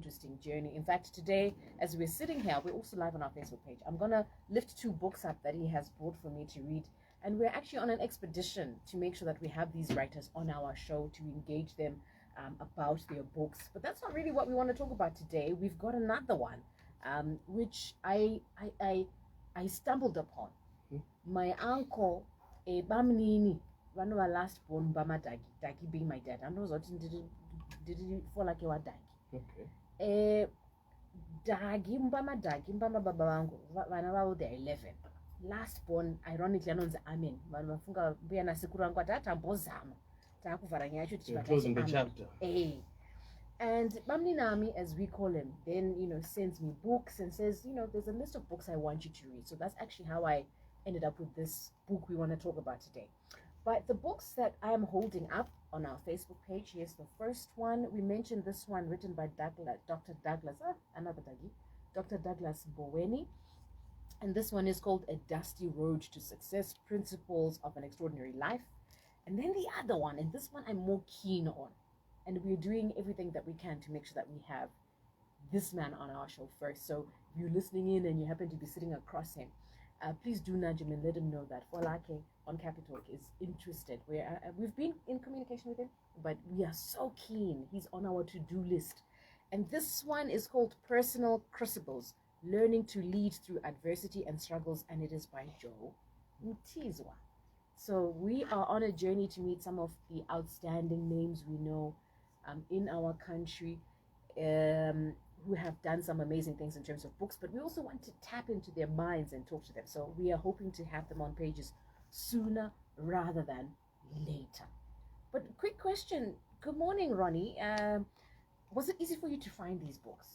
interesting journey. In fact, today, as we're sitting here, we're also live on our Facebook page. I'm going to lift 2 books up that he has brought for me to read. And we're actually on an expedition to make sure that we have these writers on our show to engage them about their books. But that's not really what we want to talk about today. We've got another one, which I stumbled upon. My uncle, Bamnini, one of our last born, Bama Dagi being my dad. I know what did it Folake wa Dagi. Okay. Dagi, Mbama Baba wangu, vana they're 11. Last born, ironically, anonzi Amen. Vanafunga mbuya nasekuru wangu atambozama. Closing the chapter. And Bamni Nami, as we call him, then sends me books and says, there's a list of books I want you to read. So that's actually how I ended up with this book we want to talk about today. But the books that I am holding up on our Facebook page, here's the first one. We mentioned this one written by Dr. Douglas Boweni. And this one is called A Dusty Road to Success, Principles of an Extraordinary Life. And then the other one, and this one I'm more keen on. And we're doing everything that we can to make sure that we have this man on our show first. So if you're listening in and you happen to be sitting across him, please do nudge him and let him know that Folake on Capital is interested. We've been in communication with him, but we are so keen. He's on our to-do list. And this one is called Personal Crucibles, Learning to Lead Through Adversity and Struggles, and it is by Joe Mutizwa. So we are on a journey to meet some of the outstanding names we know in our country who have done some amazing things in terms of books, but we also want to tap into their minds and talk to them. So we are hoping to have them on pages sooner rather than later. But quick question. Good morning, Ronnie. Was it easy for you to find these books?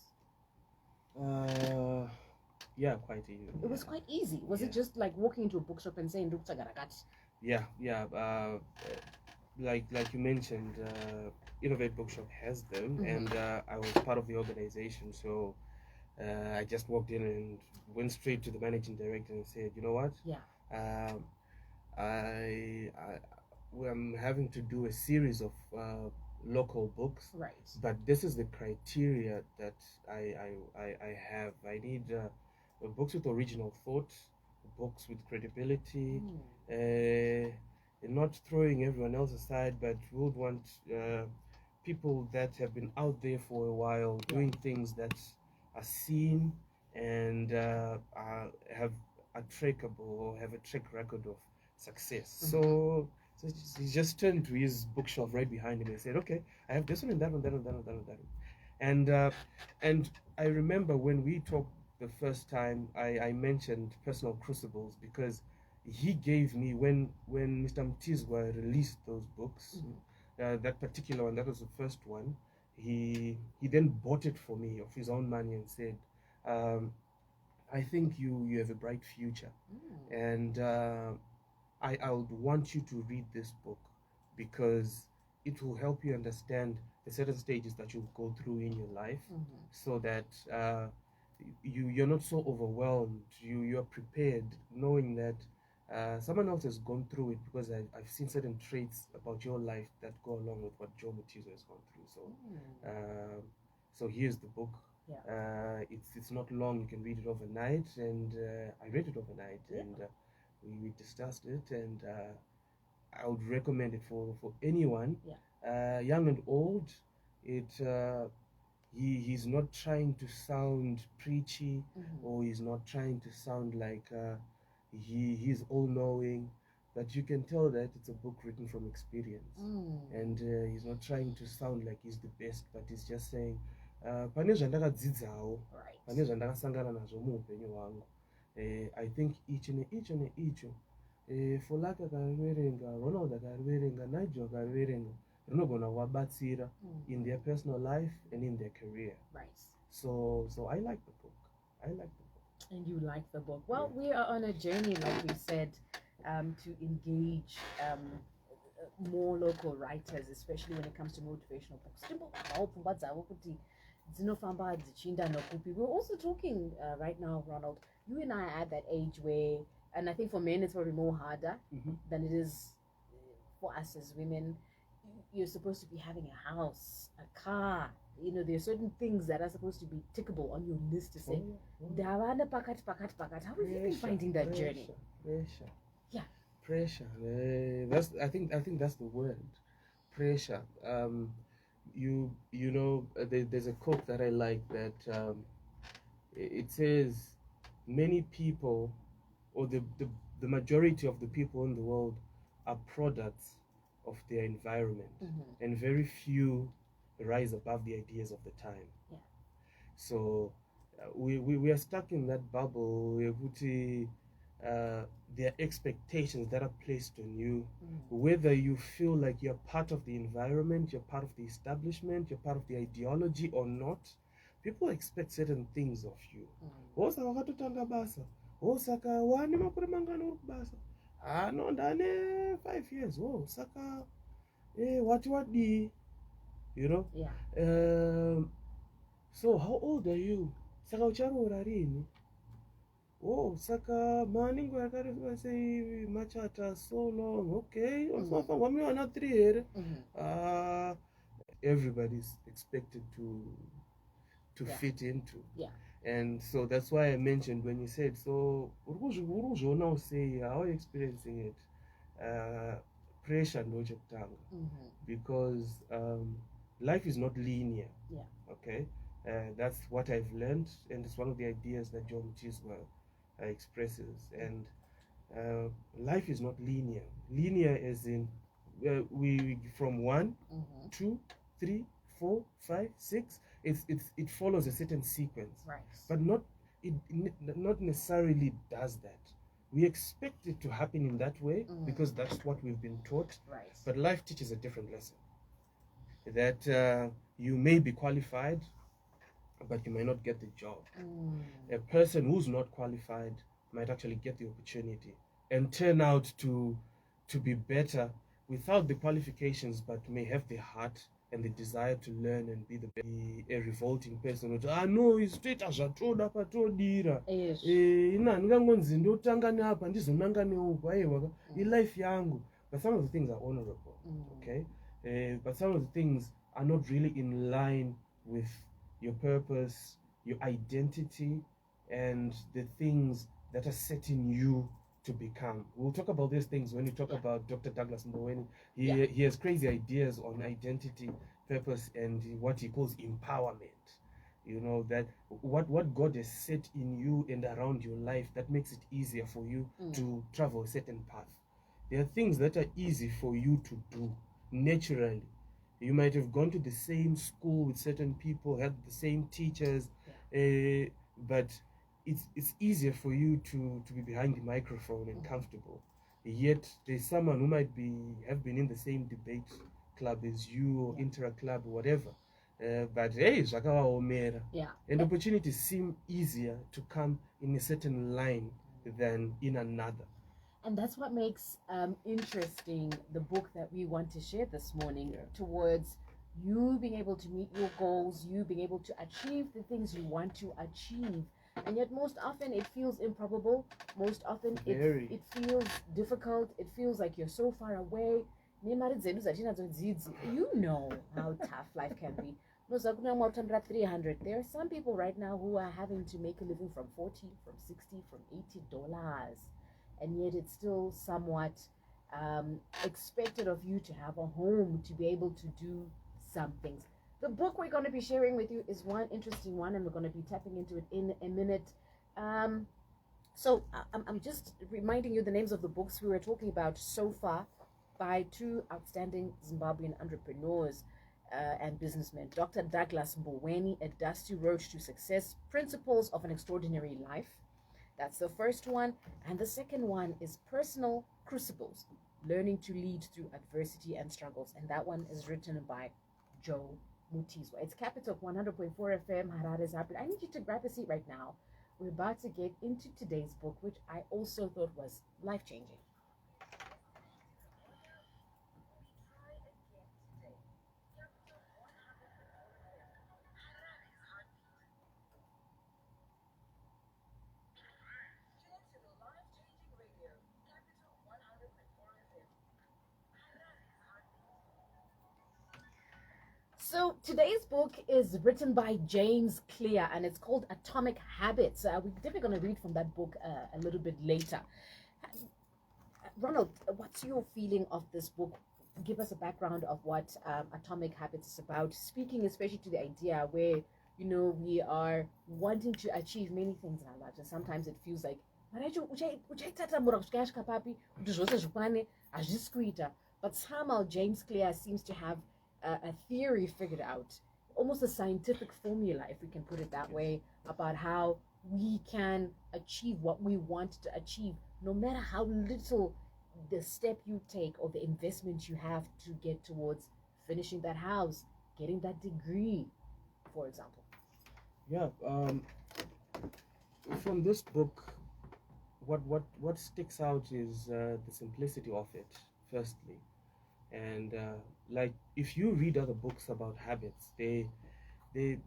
Yeah, quite easy. It was quite easy. Was it just like walking into a bookshop and saying, Yeah. Like you mentioned, Innovate Bookshop has them, and I was part of the organization, so I just walked in and went straight to the managing director and said, you know what? Yeah. I'm having to do a series of local books, right? But this is the criteria that I have. I need books with original thought, books with credibility, and not throwing everyone else aside, but we would want people that have been out there for a while, doing things that are seen and have a trackable or have a track record of success. So he just turned to his bookshelf right behind him and said, okay, I have this one and that one, that one, that one, that one, that one. And I remember when we talked the first time, I mentioned Personal Crucibles because he gave me, when Mr. Mtizwa released those books, that particular one, that was the first one, he then bought it for me of his own money and said, I think you have a bright future. And I would want you to read this book because it will help you understand the certain stages that you'll go through in your life, so that you're not so overwhelmed. You're prepared, knowing that someone else has gone through it, because I've seen certain traits about your life that go along with what Joe Mutizo has gone through. So so here's the book. It's not long. You can read it overnight, and I read it overnight, and we discussed it, and I would recommend it for anyone, young and old. He's not trying to sound preachy, or he's not trying to sound like he's all-knowing, but you can tell that it's a book written from experience. And he's not trying to sound like he's the best, but he's just saying pane zvandakadzidzawo, pane zvandakasangana nazvo muupenyu hwangu. I think each and each Folake akariverenga, Ronald akariverenga, Nigel akariverenga, rinogona kuvabatsira in their personal life and in their career. Right. So I like the book. I like the book. And you like the book. Well, we are on a journey, like we said, to engage more local writers, especially when it comes to motivational books. We're also talking right now, Ronald, you and I are at that age where, and I think for men it's probably more harder than it is for us as women. You're supposed to be having a house, a car, there are certain things that are supposed to be tickable on your list to say, Davana pakat pakat pakat. How have you been finding that journey? Pressure. Yeah. Pressure. I think that's the word. Pressure. There's a quote that I like that it says many people, or the majority of the people in the world, are products of their environment, and very few rise above the ideas of the time. Yeah. So we are stuck in that bubble. There are expectations that are placed on you, whether you feel like you're part of the environment, you're part of the establishment, you're part of the ideology or not. People expect certain things of you. Osaka wakatotanga basa, osaka wani makore mangani uri kubasa, no ndane 5 years, saka wati, Yeah. So how old are you? Saka ucharoora rini? Saka maningo yakareba sei machata so long. Okay, wami wana 3 here. Everybody's expected to fit into. Yeah. And so that's why I mentioned when you said, so now say how are you experiencing it? Pressure no chokutanga. Because life is not linear. Yeah. Okay. That's what I've learned, and it's one of the ideas that John Chiswell expresses. And life is not linear. Linear as in we from 1, 2, 3, 4, 5, 6. It follows a certain sequence, right? But not necessarily does that. We expect it to happen in that way because that's what we've been taught. Right. But life teaches a different lesson. That you may be qualified, but you might not get the job. A person who's not qualified might actually get the opportunity and turn out to be better without the qualifications, but may have the heart and the desire to learn and be a revolting person. No, straight as a toda patodira. Ina ngangonzi ndotanga napa ndizonanga neuko aiwa life yangu. But some of the things are honorable. Okay? But some of the things are not really in line with your purpose, your identity, and the things that are setting you to become. We'll talk about these things when we talk about Dr. Douglas Mboweni. He has crazy ideas on identity, purpose, and what he calls empowerment. That what God has set in you and around your life that makes it easier for you to travel a certain path. There are things that are easy for you to do naturally. You might have gone to the same school with certain people, had the same teachers, but it's easier for you to be behind the microphone and comfortable. Yet there's someone who might have been in the same debate club as you, or inter club or whatever. But hey, and opportunities seem easier to come in a certain line than in another. And that's what makes interesting the book that we want to share this morning, towards you being able to meet your goals, you being able to achieve the things you want to achieve. And yet most often it feels improbable. Most often it feels difficult. It feels like you're so far away. You know how tough life can be. 300. There are some people right now who are having to make a living from 40, from 60, from $80. And yet it's still somewhat expected of you to have a home, to be able to do some things. The book we're going to be sharing with you is one interesting one, and we're going to be tapping into it in a minute. So I'm just reminding you the names of the books we were talking about so far by two outstanding Zimbabwean entrepreneurs and businessmen. Dr. Douglas Mboweni, A Dusty Road to Success, Principles of an Extraordinary Life. That's the first one. And the second one is Personal Crucibles, Learning to Lead Through Adversity and Struggles. And that one is written by Joe Mutizwa. It's Capital 100.4 FM, Harare's Happy. I need you to grab a seat right now. We're about to get into today's book, which I also thought was life-changing. So Today's book is written by James Clear and it's called Atomic Habits. We're definitely going to read from that book a little bit later. Ronald, what's your feeling of this book? Give us a background of what Atomic Habits is about, speaking especially to the idea where, you know, we are wanting to achieve many things in our lives, and sometimes it feels like, but somehow James Clear seems to have a theory figured out, almost a scientific formula, if we can put it that way, about how we can achieve what we want to achieve, no matter how little the step you take or the investment you have to get towards finishing that house, getting that degree, for example. Yeah. From this book, what sticks out is the simplicity of it, firstly, and like if you read other books about habits, they're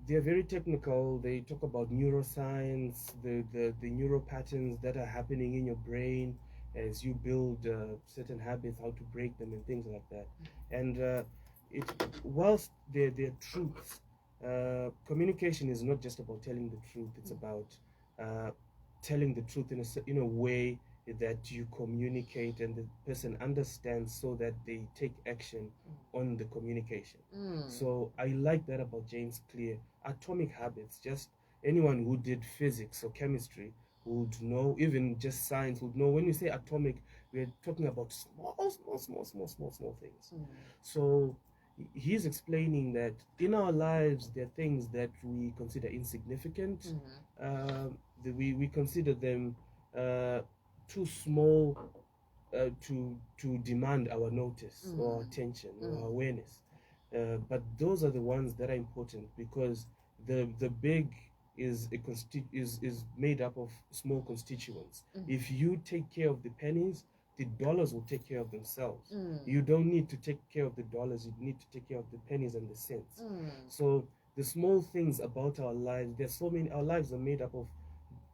very technical. They talk about neuroscience, the neural patterns that are happening in your brain as you build certain habits, how to break them, and things like that. And it, whilst they're truths, communication is not just about telling the truth. It's about telling the truth in a way that you communicate and the person understands, so that they take action on the communication. So I like that about James Clear. Atomic Habits, just anyone who did physics or chemistry would know, even just science would know, when you say atomic, we're talking about small things. So he's explaining that in our lives there are things that we consider insignificant. We consider them too small to demand our notice or attention or awareness. But those are the ones that are important, because the big is made up of small constituents. If you take care of the pennies, the dollars will take care of themselves. You don't need to take care of the dollars, you need to take care of the pennies and the cents. So the small things about our lives, there's so many, our lives are made up of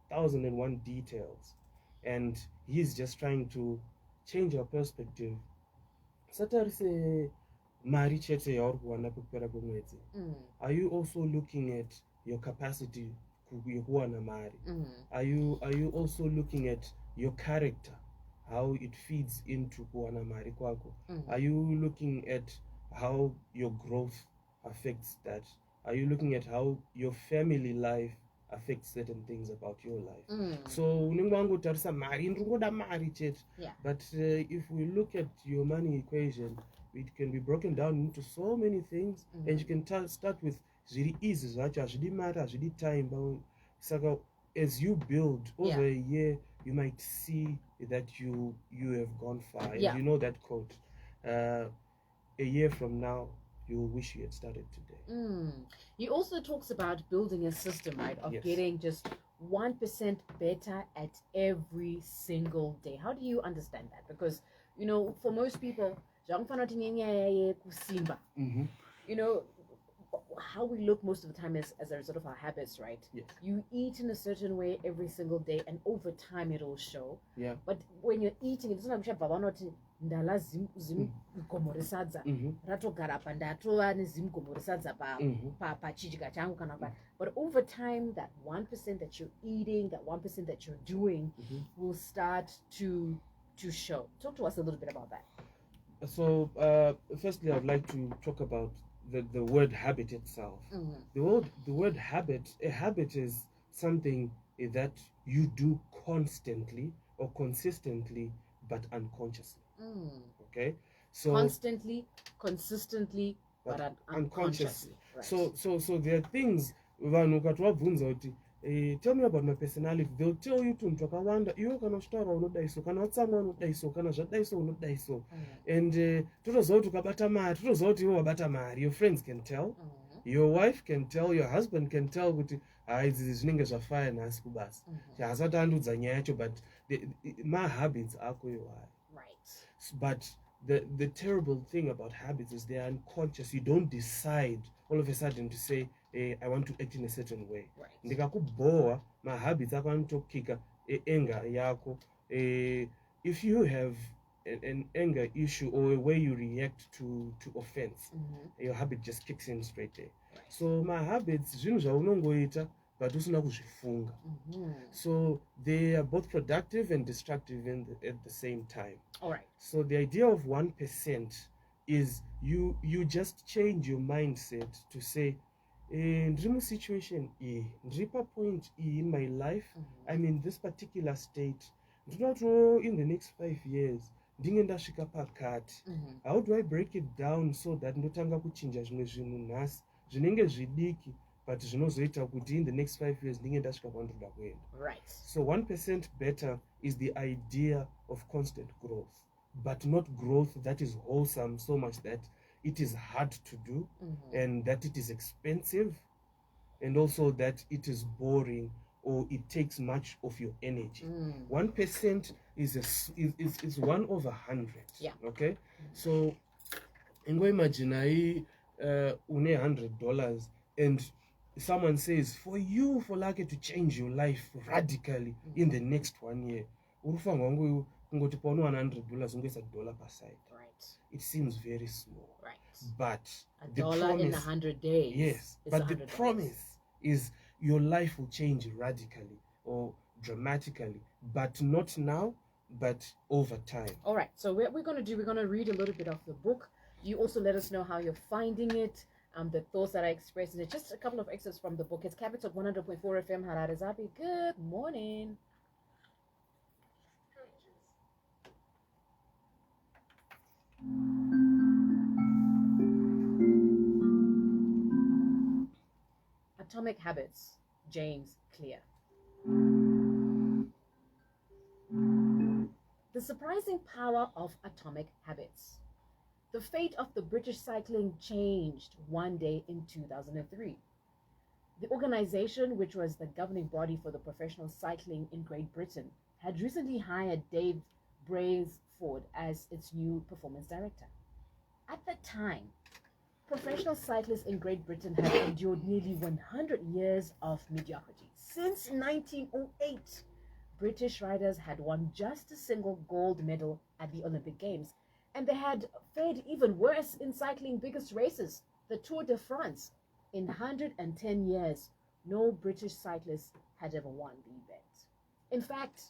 1,001 details, and he's just trying to change our perspective. Are you also looking at your capacity? Are you also looking at your character, how it feeds into kuwana mari kwako? Are you looking at how your growth affects that? Are you looking at how your family life affects certain things about your life? So but if we look at your money equation, it can be broken down into so many things, and you can start with zviri easy zvacho, hazvidi mari, hazvidi time. Saka as you build over a year, you might see that you have gone far. And you know that quote, a year from now you will wish you had started today. He also talks about building a system, right, of getting just 1% better at every single day. How do you understand that? Because, you know, for most people, you know, how we look most of the time is as a result of our habits, right? You eat in a certain way every single day, and over time it will show. But when you're eating, it doesn't have ndala zimugomore sadza ratogara pa ndatova nezimugomore sadza pachidya changu kana pa. But over time, that 1% that you're eating, that 1% that you're doing will start to show. Talk to us a little bit about that. So firstly, I'd like to talk about the word habit itself. The word habit, a habit is something that you do constantly or consistently, but unconsciously. Okay, so constantly, consistently, but unconsciously. Right. So there are things, tell me about my personality, they'll tell you to mtakawanda iwe kana shitara unodaiso kana watsama unodaiso kana zvadaiso unodaiso. And totoziva kuti ukabata mari, totoziva kuti iwe wabata mari. Your friends can tell, your wife can tell, your husband can tell kuti idzi zvinenge zvafaya nhasi kubasa. Haasati andudza nyaya yacho, but my habits ako iwayo. But the terrible thing about habits is they are unconscious. You don't decide all of a sudden to say, I want to act in a certain way. Ndikakuboa, my habits are going to kick anger yako. If you have an anger issue or a way you react to offense. Your habit just kicks in straight there. So my habits zvinhu zvaunongoita but usina kuzvifunga. So they are both productive and destructive at the same time. All right. So the idea of 1% is you just change your mindset to say, ndiri musituation iyi, ndiri papoint iyi in my life, I'm in this particular state, ndinoto in the next 5 years ndinge ndasvika pakati. How do I break it down so that ndotanga kuchinja zvimwe zvinhu nhasi zvinenge zvidiki but zvinozoita kuti in the next 5 years ndinge ndasvika kwandoda kuenda. Right. So 1% better is the idea of constant growth, but not growth that is wholesome so much that it is hard to do, and that it is expensive, and also that it is boring or it takes much of your energy. 1% is 1 over 100. Yeah. Okay. So imagine une $100 and someone says, for you, Folake, to change your life radically in the next 1 year, kungoti pauno $100 ungoisa dollar per side. Right. It seems very small. Right. But the dollar in 100 days. Yes. But the promise is your life will change radically or dramatically, but not now, but over time. All right. So what we're going to do, we're going to read a little bit of the book. You also let us know how you're finding it, the thoughts that I expressed in it. Just a couple of excerpts from the book. It's Capital 100.4 FM, Harare Zabi. Good morning. Atomic Habits, James Clear. The surprising power of atomic habits. The fate of the British cycling changed one day in 2003. The organization, which was the governing body for the professional cycling in Great Britain, had recently hired Dave Brailsford as its new performance director. At the time, professional cyclists in Great Britain had endured nearly 100 years of mediocrity. Since 1908, British riders had won just a single gold medal at the Olympic Games, and they had fared even worse in cycling biggest races, the Tour de France. In 110 years, no British cyclist had ever won the event. In fact,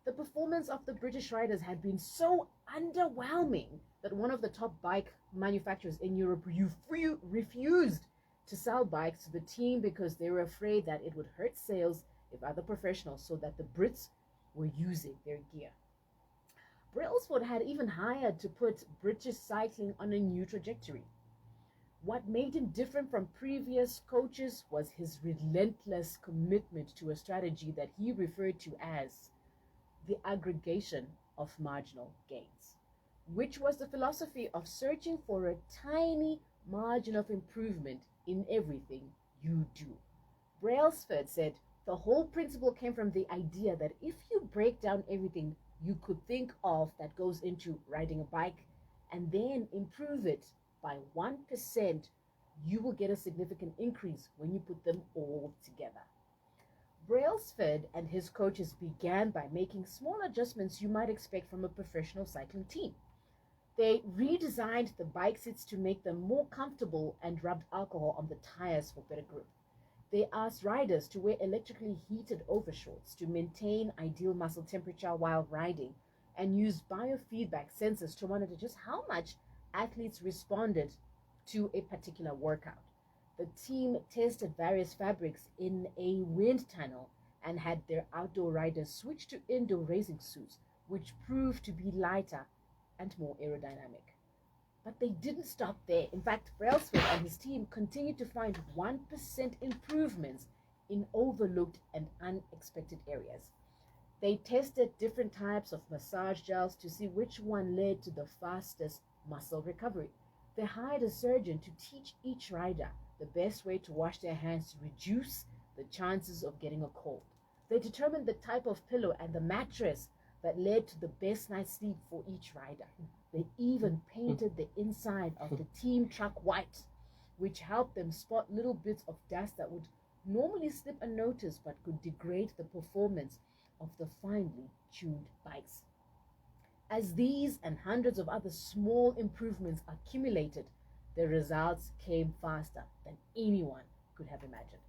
the performance of the British riders had been so underwhelming that one of the top bike manufacturers in Europe refused to sell bikes to the team because they were afraid that it would hurt sales if other professionals saw that the Brits were using their gear. Brailsford had even hired to put British cycling on a new trajectory. What made him different from previous coaches was his relentless commitment to a strategy that he referred to as the aggregation of marginal gains, which was the philosophy of searching for a tiny margin of improvement in everything you do. Brailsford said the whole principle came from the idea that if you break down everything you could think of that goes into riding a bike and then improve it by 1%, you will get a significant increase when you put them all together. Brailsford and his coaches began by making small adjustments you might expect from a professional cycling team. They redesigned the bike seats to make them more comfortable and rubbed alcohol on the tires for better grip. They asked riders to wear electrically heated overshorts to maintain ideal muscle temperature while riding, and used biofeedback sensors to monitor just how much athletes responded to a particular workout. The team tested various fabrics in a wind tunnel and had their outdoor riders switch to indoor racing suits, which proved to be lighter and more aerodynamic. But they didn't stop there. In fact, Brailsford and his team continued to find 1% improvements in overlooked and unexpected areas. They tested different types of massage gels to see which one led to the fastest muscle recovery. They hired a surgeon to teach each rider the best way to wash their hands to reduce the chances of getting a cold. They determined the type of pillow and the mattress that led to the best night's sleep for each rider. They even painted the inside of the team truck white, which helped them spot little bits of dust that would normally slip unnoticed but could degrade the performance of the finely tuned bikes. As these and hundreds of other small improvements accumulated, the results came faster than anyone could have imagined.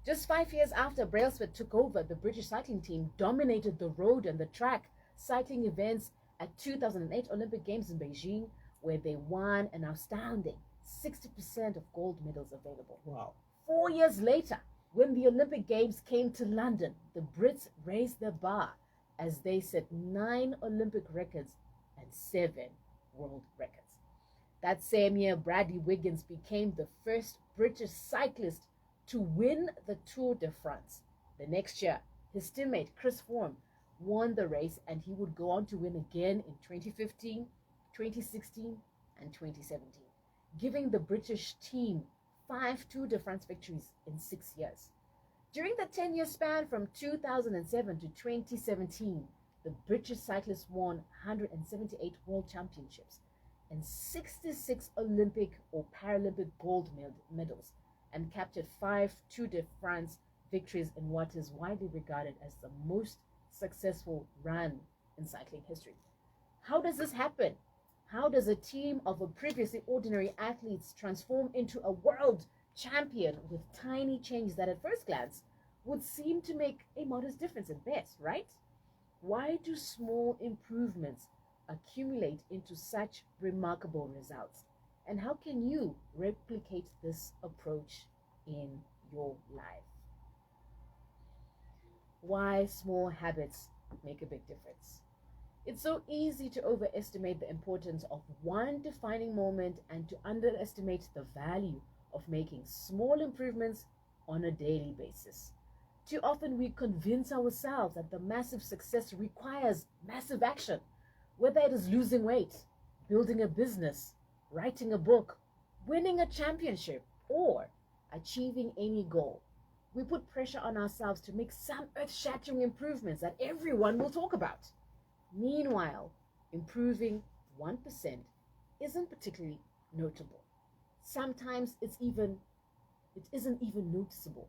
Just 5 years after Brailsford took over, the British cycling team dominated the road and the track cycling events at 2008 Olympic Games in Beijing, where they won an astounding 60% of gold medals available. Wow. 4 years later, when the Olympic Games came to London, the Brits raised the bar as they set 9 Olympic records and 7 world records. That same year, Bradley Wiggins became the first British cyclist to win the Tour de France. The next year, his teammate Chris Froome won the race, and he would go on to win again in 2015, 2016, and 2017, giving the British team 5 Tour de France victories in 6 years. During the 10-year span from 2007 to 2017, the British cyclists won 178 world championships and 66 Olympic or Paralympic gold medals, and captured 5 Tour de France victories in what is widely regarded as the most successful run in cycling history. How does this happen? How does a team of previously ordinary athletes transform into a world champion with tiny changes that at first glance would seem to make a modest difference at best, right? Why do small improvements accumulate into such remarkable results? And how can you replicate this approach in your life? Why small habits make a big difference. It's so easy to overestimate the importance of one defining moment and to underestimate the value of making small improvements on a daily basis. Too often we convince ourselves that the massive success requires massive action, whether it is losing weight, building a business, writing a book, winning a championship, or achieving any goal. We put pressure on ourselves to make some earth-shattering improvements that everyone will talk about. Meanwhile, improving 1% isn't particularly notable. Sometimes it isn't even noticeable,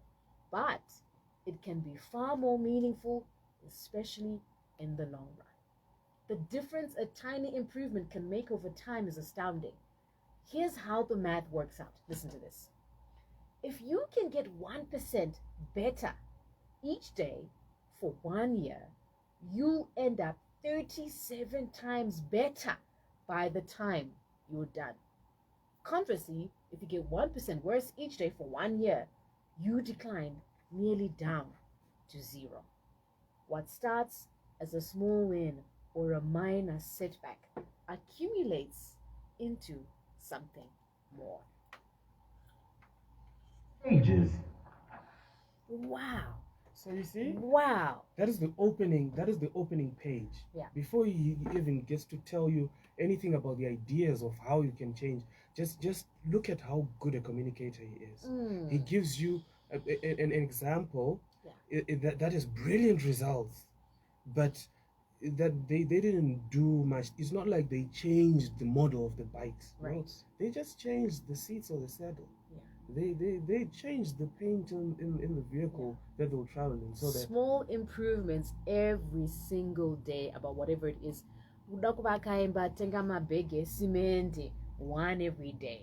but it can be far more meaningful, especially in the long run. The difference a tiny improvement can make over time is astounding. Here's how the math works out. Listen to this. If you can get 1% better each day for 1 year, you'll end up 37 times better by the time you're done. Conversely, if you get 1% worse each day for 1 year, you decline nearly down to 0. What starts as a small win or a minor setback accumulates into something more. Ages. Wow. So you see, Wow. that is the opening page. Yeah. Before he even gets to tell you anything about the ideas of how you can change, just look at how good a communicator he is. He gives you an example that has brilliant results, but that they didn't do much. It's not like they changed the model of the bikes. Right. No, they just changed the seats or the saddle. Yeah. They changed the paint in the vehicle that they were traveling. So that small improvements every single day about whatever it is. One every day,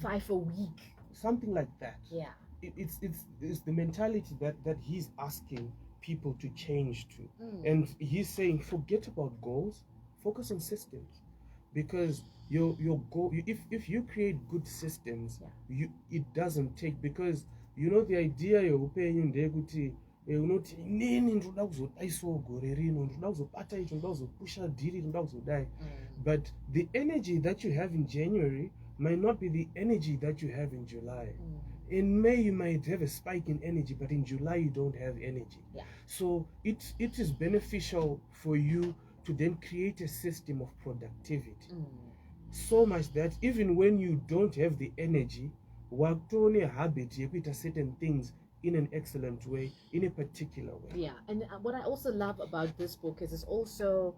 5 a week. something like that. Yeah. It's the mentality that he's asking people to change to, and he's saying forget about goals, focus on systems, because your goal, if you create good systems, it doesn't take, because the idea you're ndekuti unoti inini ndoda kuzodaisawo gore rino, ndoda kuzobata icho, ndoda kuzopusha dhiri, ndoda kuzodai. But the energy that you have in January might not be the energy that you have in July. In May you might have a spike in energy, but in July you don't have energy. So it is beneficial for you to then create a system of productivity. So much that even when you don't have the energy, wakutone habit yekuita certain things in an excellent way, in a particular way. Yeah, and what I also love about this book is it's also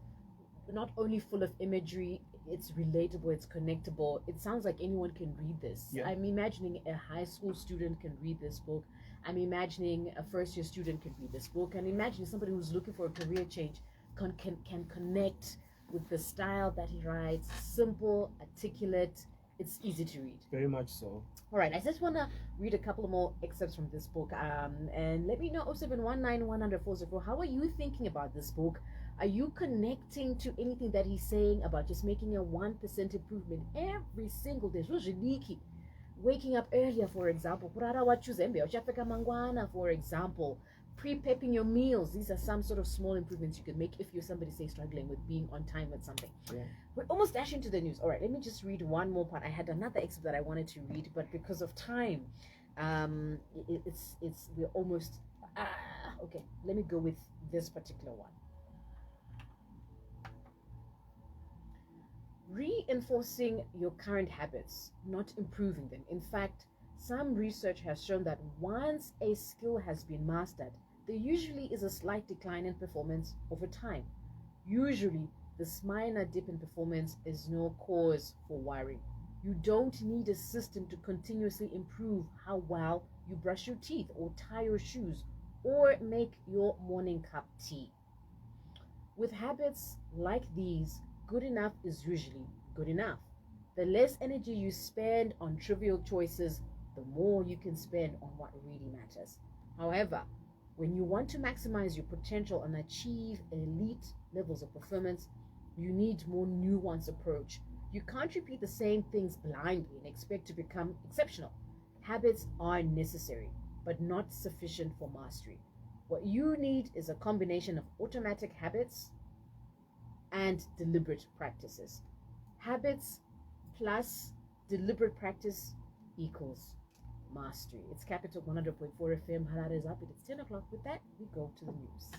not only full of imagery, it's relatable, it's connectable. It sounds like anyone can read this. Yeah. I'm imagining a high school student can read this book. I'm imagining a first-year student can read this book. And imagining somebody who's looking for a career change can connect with the style that he writes. Simple, articulate, it's easy to read. Very much so. All right, I just want to read a couple more excerpts from this book. And let me know 0719100404. How are you thinking about this book? Are you connecting to anything that he's saying about just making a 1% improvement every single day? Waking up earlier, for example. For example. Pre-prepping your meals. These are some sort of small improvements you could make if you're somebody, say, struggling with being on time with something. Yeah. We're almost dashing to the news. All right, let me just read one more part. I had another excerpt that I wanted to read, but because of time, we're almost okay. Let me go with this particular one. Reinforcing your current habits, not improving them. In fact, some research has shown that once a skill has been mastered, there usually is a slight decline in performance over time. Usually, this minor dip in performance is no cause for worry. You don't need a system to continuously improve how well you brush your teeth or tie your shoes or make your morning cup tea. With habits like these, good enough is usually good enough. The less energy you spend on trivial choices, the more you can spend on what really matters. However, when you want to maximize your potential and achieve elite levels of performance, you need more nuanced approach. You can't repeat the same things blindly and expect to become exceptional. Habits are necessary, but not sufficient for mastery. What you need is a combination of automatic habits and deliberate practices. Habits plus deliberate practice equals mastery. It's Capital 100.4 FM. Halad is up. It's 10 o'clock. With that, we go to the news.